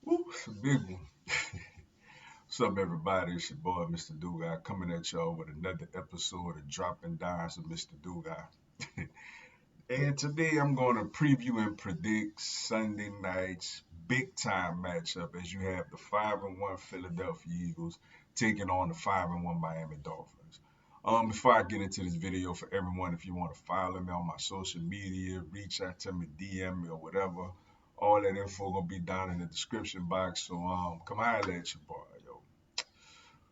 Woo, it's a big one. What's up, everybody? It's your boy, Mr. Dugai, coming at y'all with another episode of Dropping Dimes with Mr. Dugai. And today I'm going to preview and predict Sunday night's big time matchup as you have the 5-1 Philadelphia Eagles taking on the 5-1 Miami Dolphins. Before I get into this video, for everyone, if you want to follow me on my social media, reach out to me, DM me, or whatever, all that info gonna be down in the description box. So come holler at your boy, yo.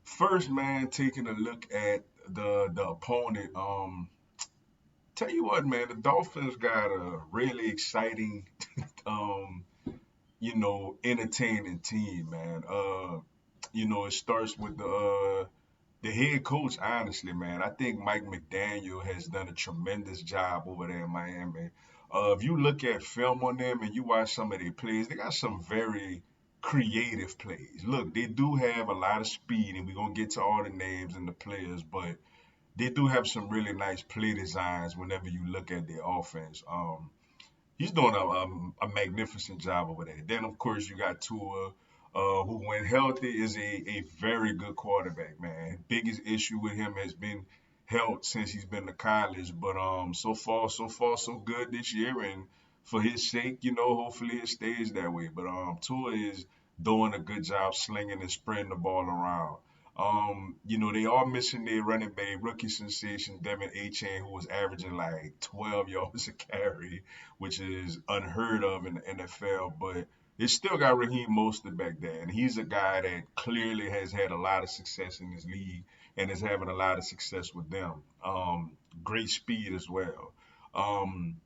First, man, taking a look at the opponent. Tell you what, man, the Dolphins got a really exciting, um, entertaining team, man. It starts with the head coach. Honestly, man, I think Mike McDaniel has done a tremendous job over there in Miami. If you look at film on them and you watch some of their plays, they got some very creative plays. Look, they do have a lot of speed, and we're gonna get to all the names and the players, but they do have some really nice play designs whenever you look at their offense. He's doing a magnificent job over there. Then, of course, you got Tua, who, when healthy, is a very good quarterback, man. Biggest issue with him has been health since he's been to college, but so far, so good this year, and for his sake, hopefully it stays that way. But Tua is doing a good job slinging and spreading the ball around. They are missing their running back, rookie sensation, Devin Achane, who was averaging like 12 yards a carry, which is unheard of in the NFL. But they still got Raheem Mostert back there, and he's a guy that clearly has had a lot of success in this league and is having a lot of success with them. Great speed as well. Um,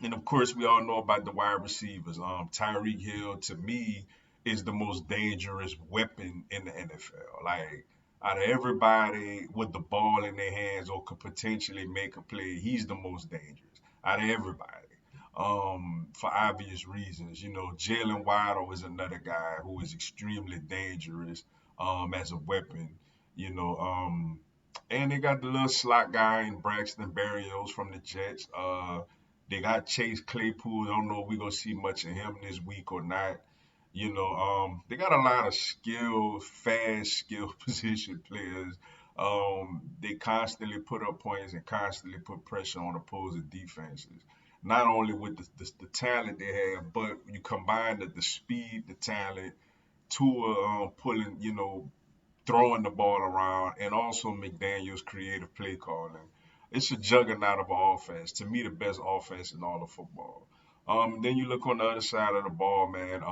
and of course, we all know about the wide receivers. Tyreek Hill, to me, is the most dangerous weapon in the NFL. Like, out of everybody with the ball in their hands or could potentially make a play, he's the most dangerous out of everybody. For obvious reasons. Jalen Waddle is another guy who is extremely dangerous as a weapon. You know, um, and they got the little slot guy in Braxton Berrios from the Jets. They got Chase Claypool. I don't know if we're gonna see much of him this week or not. They got a lot of fast skill position players. They constantly put up points and constantly put pressure on opposing defenses. Not only with the talent they have, but you combine the speed, the talent, Tua pulling, throwing the ball around, and also McDaniel's creative play calling. It's a juggernaut of an offense. To me, the best offense in all of football. Then you look on the other side of the ball, man.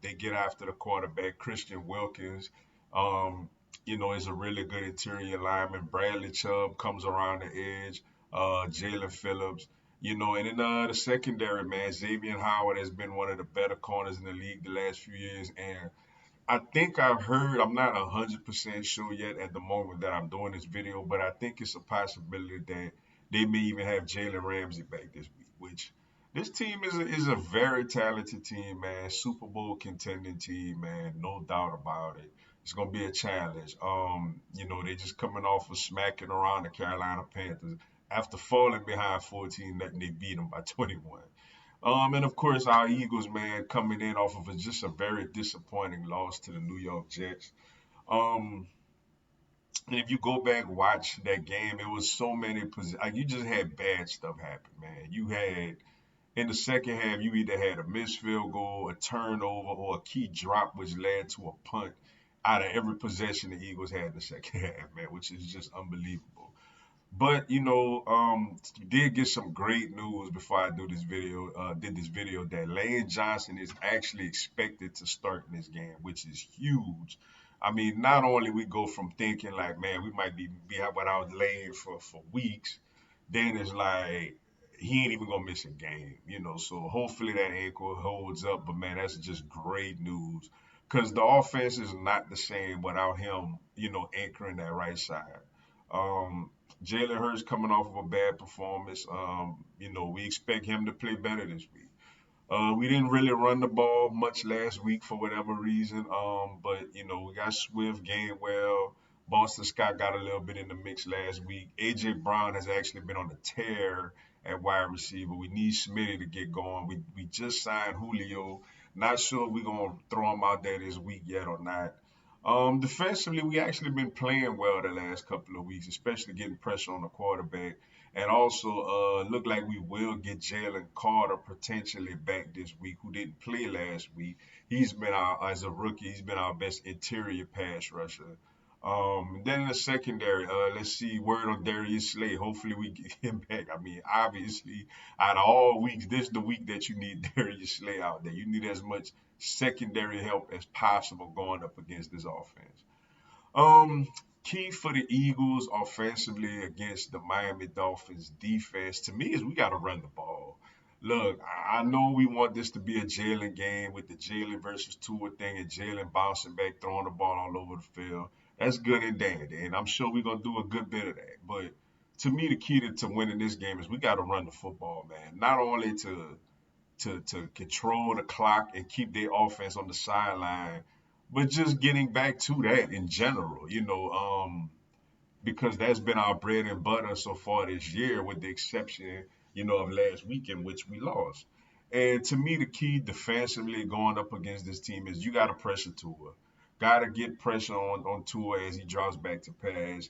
They get after the quarterback, Christian Wilkins. Is a really good interior lineman. Bradley Chubb comes around the edge. Jalen Phillips. And in the secondary, man, Xavier Howard has been one of the better corners in the league the last few years, and I think I've heard, I'm not 100% sure yet at the moment that I'm doing this video, but I think it's a possibility that they may even have Jalen Ramsey back this week, which this team is a very talented team, man. Super Bowl contending team, man. No doubt about it. It's going to be a challenge. They're just coming off of smacking around the Carolina Panthers. After falling behind 14, they beat them by 21. And of course, our Eagles, man, coming in off of just a very disappointing loss to the New York Jets. Um, and if you go back watch that game, it was so many like you just had bad stuff happen, man. You had in the second half, you either had a missed field goal, a turnover, or a key drop, which led to a punt out of every possession the Eagles had in the second half, man, which is just unbelievable. But you did get some great news before I did this video that Lane Johnson is actually expected to start in this game, which is huge. I mean, not only we go from thinking like, man, we might be out without Lane for weeks, then it's like he ain't even gonna miss a game. So hopefully that ankle holds up. But man, that's just great news because the offense is not the same without him, anchoring that right side. Um, Jalen Hurts coming off of a bad performance. We expect him to play better this week. We didn't really run the ball much last week for whatever reason. But we got Swift, Gainwell, Boston Scott got a little bit in the mix last week. AJ Brown has actually been on the tear at wide receiver. We need Smitty to get going. We just signed Julio. Not sure we're gonna throw him out there this week yet or not. Defensively, we actually been playing well the last couple of weeks, especially getting pressure on the quarterback, and also look like we will get Jalen Carter potentially back this week, who didn't play last week. He's been our as a rookie, he's been our best interior pass rusher. Then in the secondary, let's see, word on Darius Slay. Hopefully we get him back. I mean, obviously, out of all weeks, this is the week that you need Darius Slay out there. You need as much secondary help as possible going up against this offense. Um, Key for the Eagles offensively against the Miami Dolphins defense to me is we got to run the ball. Look, I know we want this to be a Jalen game with the Jalen versus Tua thing and Jalen bouncing back, throwing the ball all over the field. That's good and dandy, and I'm sure we're gonna do a good bit of that. But to me, the key to winning this game is we got to run the football, man. Not only to control the clock and keep their offense on the sideline, but just getting back to that in general, because that's been our bread and butter so far this year, with the exception, of last week in which we lost. And to me, the key defensively going up against this team is you got to pressure Tua. Got to get pressure on Tua as he drops back to pass.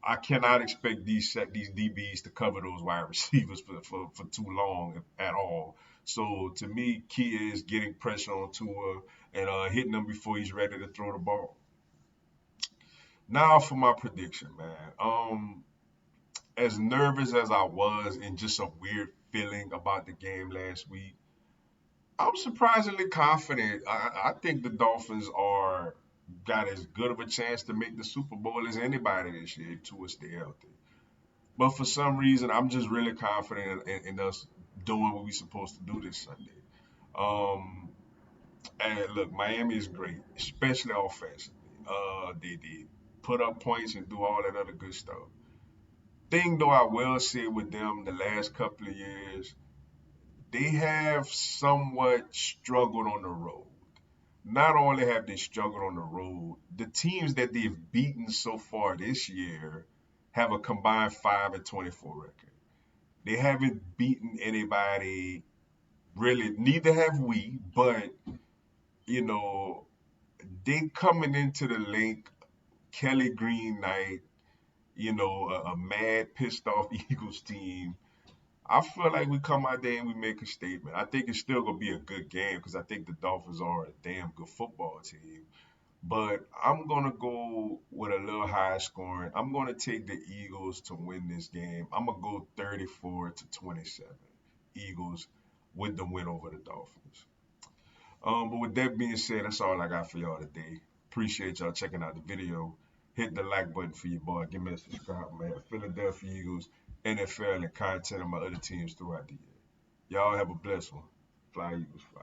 I cannot expect these DBs to cover those wide receivers for too long at all. So to me, key is getting pressure on Tua and hitting him before he's ready to throw the ball. Now for my prediction, man. As nervous as I was and just a weird feeling about the game last week, I'm surprisingly confident. I think the Dolphins are got as good of a chance to make the Super Bowl as anybody this year if Tua stay healthy. But for some reason, I'm just really confident in us doing what we're supposed to do this Sunday. Um, and look, Miami is great, especially offensively. They put up points and do all that other good stuff. Thing though, I will say with them the last couple of years, they have somewhat struggled on the road. Not only have they struggled on the road, the teams that they've beaten so far this year have a combined 5-24 record. They haven't beaten anybody really, neither have we, but you know, they coming into the link, Kelly Green night, a mad, pissed off Eagles team. I feel like we come out there and we make a statement. I think it's still gonna be a good game because I think the Dolphins are a damn good football team. But I'm gonna go with a little high scoring. I'm gonna take the Eagles to win this game. I'm gonna go 34-27. Eagles with the win over the Dolphins. But with that being said, that's all I got for y'all today. Appreciate y'all checking out the video. Hit the like button for your boy. Give me a subscribe, man. Philadelphia Eagles, NFL, and content of my other teams throughout the year. Y'all have a blessed one. Fly Eagles, fly.